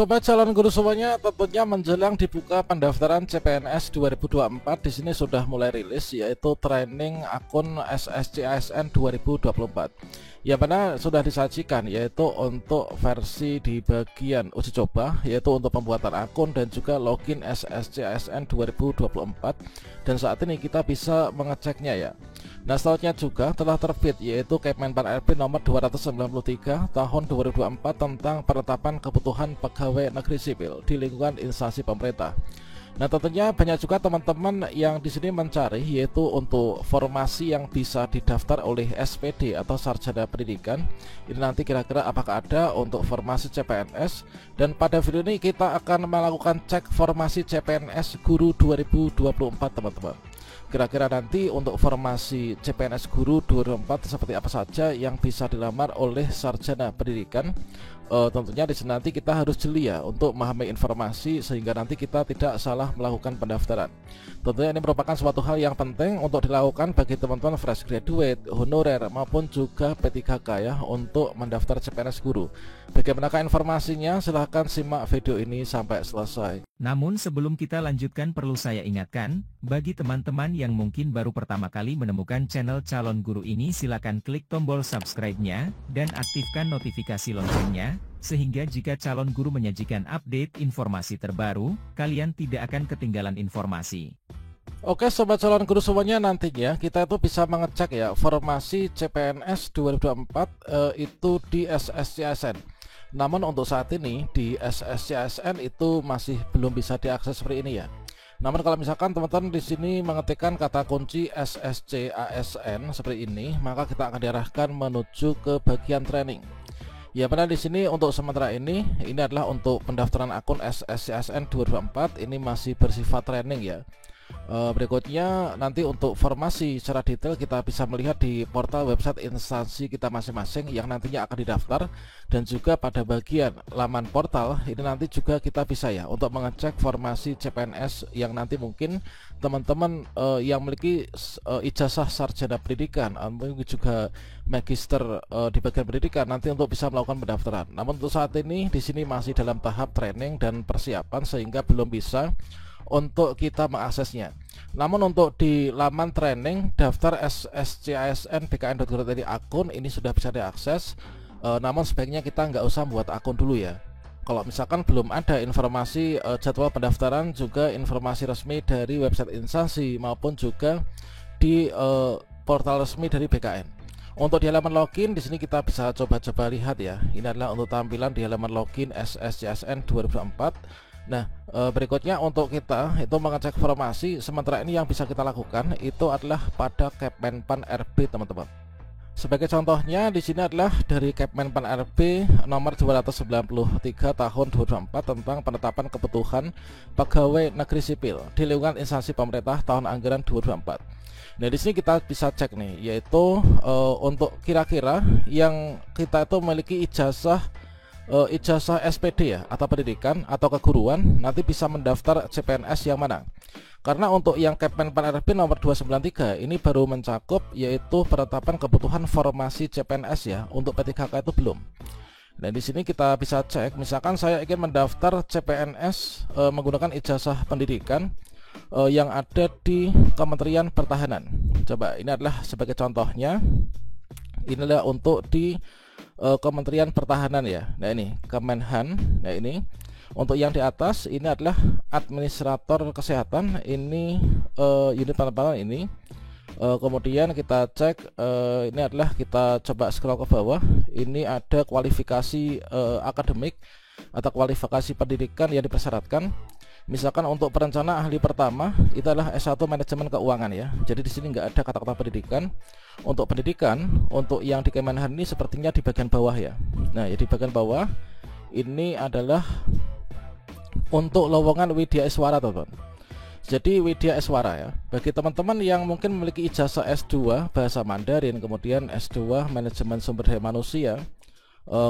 Sobat calon guru semuanya, tentunya menjelang dibuka pendaftaran CPNS 2024 di sini sudah mulai rilis, yaitu training akun SSCASN 2024. Ya benar, sudah disajikan, yaitu untuk versi di bagian uji coba, yaitu untuk pembuatan akun dan juga login SSCASN 2024. Dan saat ini kita bisa mengeceknya ya. Nah, selanjutnya juga telah terbit, yaitu Kemenpan RB nomor 293 tahun 2024 tentang penetapan kebutuhan pegawai negeri sipil di lingkungan instansi pemerintah. Nah, tentunya banyak juga teman-teman yang di sini mencari, yaitu untuk formasi yang bisa didaftar oleh SPD atau sarjana pendidikan. Ini nanti kira-kira apakah ada untuk formasi CPNS, dan pada video ini kita akan melakukan cek formasi CPNS Guru 2024 teman-teman. Kira-kira nanti untuk formasi CPNS Guru 2024 seperti apa saja yang bisa dilamar oleh sarjana pendidikan. Tentunya di sini nanti kita harus jeli ya untuk memahami informasi sehingga nanti kita tidak salah melakukan pendaftaran. Tentunya ini merupakan suatu hal yang penting untuk dilakukan bagi teman-teman fresh graduate, honorer maupun juga P3K ya untuk mendaftar CPNS Guru. Bagaimanakah informasinya? Silahkan simak video ini sampai selesai. Namun sebelum kita lanjutkan, perlu saya ingatkan, bagi teman-teman yang mungkin baru pertama kali menemukan channel Calon Guru ini, silakan klik tombol subscribe-nya dan aktifkan notifikasi loncengnya, sehingga jika Calon Guru menyajikan update informasi terbaru, kalian tidak akan ketinggalan informasi. Oke sobat calon guru semuanya, nantinya kita itu bisa mengecek ya formasi CPNS 2024 itu di SSCASN. Namun untuk saat ini di SSCASN itu masih belum bisa diakses seperti ini ya. Namun kalau misalkan teman-teman di sini mengetikkan kata kunci SSCASN seperti ini, maka kita akan diarahkan menuju ke bagian training. Ya benar, di sini untuk sementara ini adalah untuk pendaftaran akun SSCASN 2024, ini masih bersifat training ya. Berikutnya nanti untuk formasi secara detail kita bisa melihat di portal website instansi kita masing-masing yang nantinya akan didaftar, dan juga pada bagian laman portal ini nanti juga kita bisa ya untuk mengecek formasi CPNS yang nanti mungkin teman-teman yang memiliki ijazah sarjana pendidikan atau juga magister di bagian pendidikan nanti untuk bisa melakukan pendaftaran. Namun untuk saat ini di sini masih dalam tahap training dan persiapan sehingga belum bisa untuk kita mengaksesnya. Namun untuk di laman training daftar SSCASN bkn.go.id akun ini sudah bisa diakses. Namun sebaiknya kita nggak usah buat akun dulu ya. Kalau misalkan belum ada informasi jadwal pendaftaran, juga informasi resmi dari website instansi maupun juga di portal resmi dari BKN. Untuk di halaman login di sini kita bisa coba-coba lihat ya. Ini adalah untuk tampilan di halaman login SSCASN 2024. Nah, berikutnya untuk kita itu mengecek formasi sementara ini yang bisa kita lakukan itu adalah pada Kemenpan RB teman-teman. Sebagai contohnya di sini adalah dari Kemenpan RB nomor 293 tahun 2024 tentang penetapan kebutuhan pegawai negeri sipil di lingkungan instansi pemerintah tahun anggaran 2024. Nah, di sini kita bisa cek nih, yaitu untuk kira-kira yang kita itu memiliki ijazah SPD ya atau pendidikan atau keguruan nanti bisa mendaftar CPNS yang mana. Karena untuk yang Kemenpan RB nomor 293 ini baru mencakup yaitu penetapan kebutuhan formasi CPNS ya, untuk P3K itu belum. Dan di sini kita bisa cek, misalkan saya ingin mendaftar CPNS menggunakan ijazah pendidikan yang ada di Kementerian Pertahanan. Coba ini adalah sebagai contohnya. Inilah untuk di Kementerian Pertahanan ya. Nah ini Kemenhan. Nah ini untuk yang di atas ini adalah administrator kesehatan. Ini unit penempatan ini. Kemudian kita cek ini adalah, kita coba scroll ke bawah. Ini ada kualifikasi akademik atau kualifikasi pendidikan yang dipersyaratkan. Misalkan untuk perencana ahli pertama itu adalah S1 manajemen keuangan ya. Jadi di sini nggak ada kata-kata pendidikan. Untuk pendidikan untuk yang di Kemenhan ini sepertinya di bagian bawah ya. Nah, ya di bagian bawah ini adalah untuk lowongan Widya Iswara teman-teman. Jadi Widya Iswara ya, bagi teman-teman yang mungkin memiliki ijazah S2 bahasa Mandarin, kemudian S2 manajemen sumber daya manusia,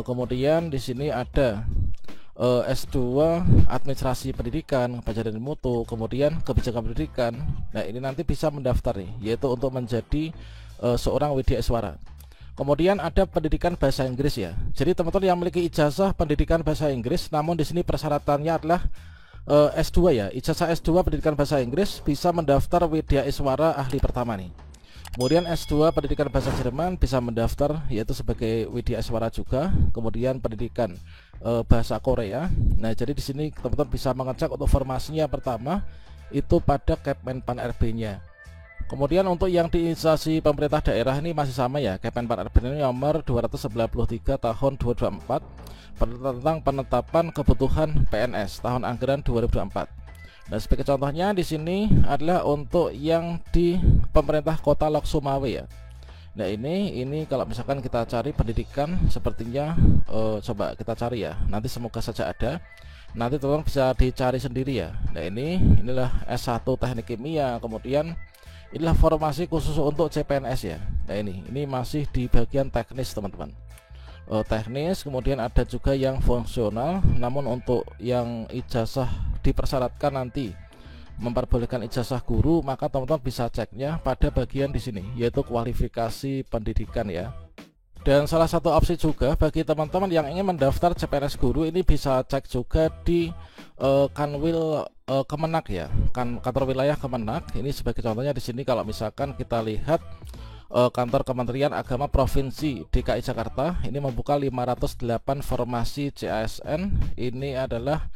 kemudian di sini ada S2 administrasi pendidikan, pelajaran mutu, kemudian kebijakan pendidikan. Nah ini nanti bisa mendaftar nih, yaitu untuk menjadi seorang Widya Iswara. Kemudian ada pendidikan bahasa Inggris ya. Jadi teman-teman yang memiliki ijazah pendidikan bahasa Inggris, namun di sini persyaratannya adalah S2 ya. Ijazah S2 pendidikan bahasa Inggris bisa mendaftar Widya Iswara ahli pertama nih. Kemudian S2 pendidikan bahasa Jerman bisa mendaftar yaitu sebagai Widya Iswara juga. Kemudian pendidikan bahasa Korea. Nah, jadi di sini teman-teman bisa mengecek untuk formasinya pertama itu pada Kemenpan RB-nya. Kemudian untuk yang di instansi pemerintah daerah ini masih sama ya, Kemenpan RB ini nomor 293 tahun 2024 tentang penetapan kebutuhan PNS tahun anggaran 2024. Nah, sebagai contohnya di sini adalah untuk yang di pemerintah Kota Lok Sumawe ya. Nah, ini kalau misalkan kita cari pendidikan sepertinya coba kita cari ya. Nanti semoga saja ada. Nanti teman-teman bisa dicari sendiri ya. Nah, inilah S1 Teknik Kimia, kemudian inilah formasi khusus untuk CPNS ya. Nah, ini masih di bagian teknis teman-teman. Teknis, kemudian ada juga yang fungsional. Namun untuk yang ijazah dipersyaratkan nanti memperbolehkan ijazah guru, maka teman-teman bisa ceknya pada bagian di sini, yaitu kualifikasi pendidikan ya. Dan salah satu opsi juga bagi teman-teman yang ingin mendaftar CPNS guru, ini bisa cek juga di Kanwil Kemenak ya, kantor wilayah Kemenak. Ini sebagai contohnya di sini kalau misalkan kita lihat kantor Kementerian Agama Provinsi DKI Jakarta ini membuka 508 formasi CASN. Ini adalah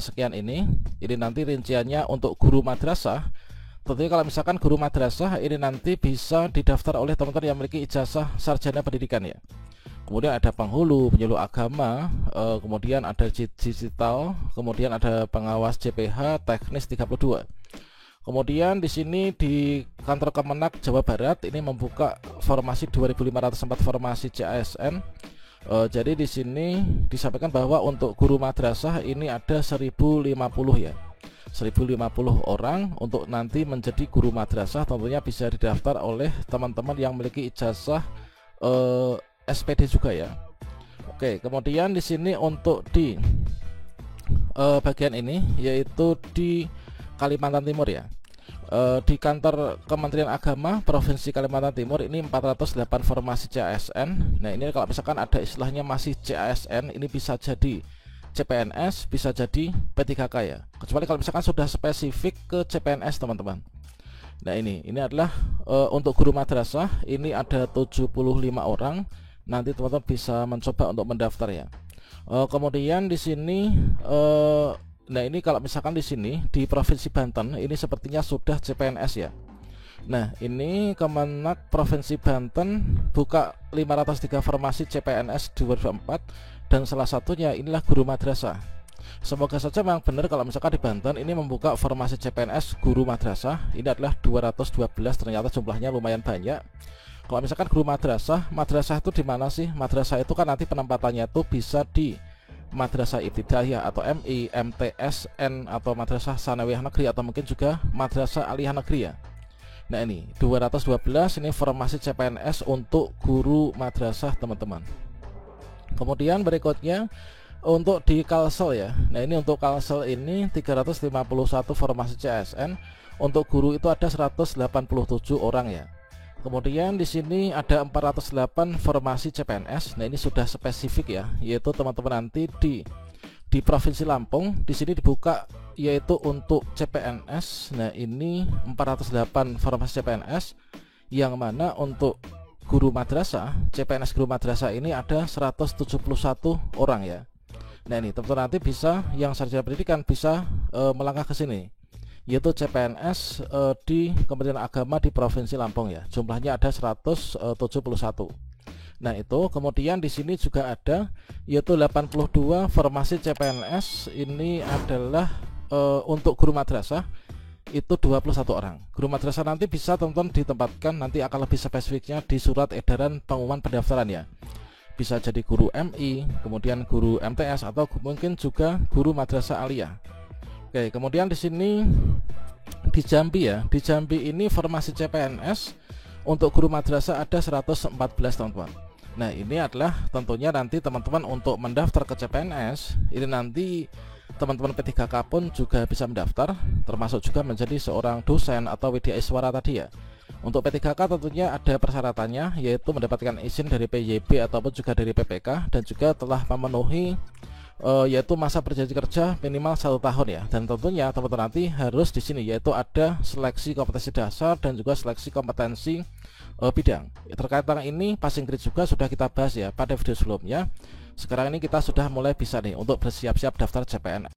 sekian ini nanti rinciannya untuk guru madrasah. Tentunya kalau misalkan guru madrasah ini nanti bisa didaftar oleh teman-teman yang memiliki ijazah sarjana pendidikan ya. Kemudian ada penghulu, penyuluh agama, kemudian ada digital, kemudian ada pengawas JPH teknis 32. Kemudian di sini di kantor Kemenak Jawa Barat ini membuka formasi 2.504 formasi CASN. Jadi di sini disampaikan bahwa untuk guru madrasah ini ada 1050 ya. 1050 orang untuk nanti menjadi guru madrasah. Tentunya bisa didaftar oleh teman-teman yang memiliki ijazah SPD juga ya. Oke, kemudian di sini untuk di bagian ini yaitu di Kalimantan Timur ya. Di kantor Kementerian Agama Provinsi Kalimantan Timur ini 408 formasi CASN. Nah, ini kalau misalkan ada istilahnya masih CASN, ini bisa jadi CPNS, bisa jadi P3K ya. Kecuali kalau misalkan sudah spesifik ke CPNS teman-teman. Nah, ini adalah untuk guru madrasah ini ada 75 orang. Nanti teman-teman bisa mencoba untuk mendaftar ya. Kemudian di sini nah, ini kalau misalkan di sini di Provinsi Banten ini sepertinya sudah CPNS ya. Nah, ini Kemenak Provinsi Banten buka 503 formasi CPNS 2024 dan salah satunya inilah guru madrasah. Semoga saja memang benar kalau misalkan di Banten ini membuka formasi CPNS guru madrasah. Ini adalah 212, ternyata jumlahnya lumayan banyak. Kalau misalkan guru madrasah itu di mana sih? Madrasah itu kan nanti penempatannya itu bisa di Madrasah Ibtidaiyah atau MI, MTSN atau Madrasah Sanawiyah Negeri atau mungkin juga Madrasah Aliyah Negeri ya. Nah, ini 212 ini formasi CPNS untuk guru madrasah teman-teman. Kemudian berikutnya untuk di Kalsel ya. Nah, ini untuk Kalsel ini 351 formasi CASN. Untuk guru itu ada 187 orang ya. Kemudian di sini ada 408 formasi CPNS. Nah, ini sudah spesifik ya, yaitu teman-teman nanti di Provinsi Lampung di sini dibuka yaitu untuk CPNS. Nah, ini 408 formasi CPNS yang mana untuk guru madrasah, CPNS guru madrasah ini ada 171 orang ya. Nah, ini teman-teman nanti bisa yang sarjana pendidikan bisa melangkah ke sini, yaitu CPNS di Kementerian Agama di Provinsi Lampung ya. Jumlahnya ada 171. Nah, itu kemudian di sini juga ada yaitu 82 formasi CPNS. Ini adalah untuk guru madrasah itu 21 orang. Guru madrasah nanti bisa teman-teman ditempatkan, nanti akan lebih spesifiknya di surat edaran pengumuman pendaftaran ya. Bisa jadi guru MI, kemudian guru MTS atau mungkin juga guru madrasah aliyah. Oke, kemudian di sini di Jambi ya. Di Jambi ini formasi CPNS untuk guru madrasah ada 114 teman-teman. Nah, ini adalah tentunya nanti teman-teman untuk mendaftar ke CPNS ini nanti teman-teman P3K pun juga bisa mendaftar, termasuk juga menjadi seorang dosen atau Widya Iswara tadi ya. Untuk P3K tentunya ada persyaratannya, yaitu mendapatkan izin dari PYB ataupun juga dari PPK, dan juga telah memenuhi yaitu masa perjanjian kerja minimal 1 tahun ya. Dan tentunya teman-teman nanti harus di sini yaitu ada seleksi kompetensi dasar dan juga seleksi kompetensi bidang. Terkait dengan ini passing grade juga sudah kita bahas ya pada video sebelumnya. Sekarang ini kita sudah mulai bisa nih untuk bersiap-siap daftar CPNS.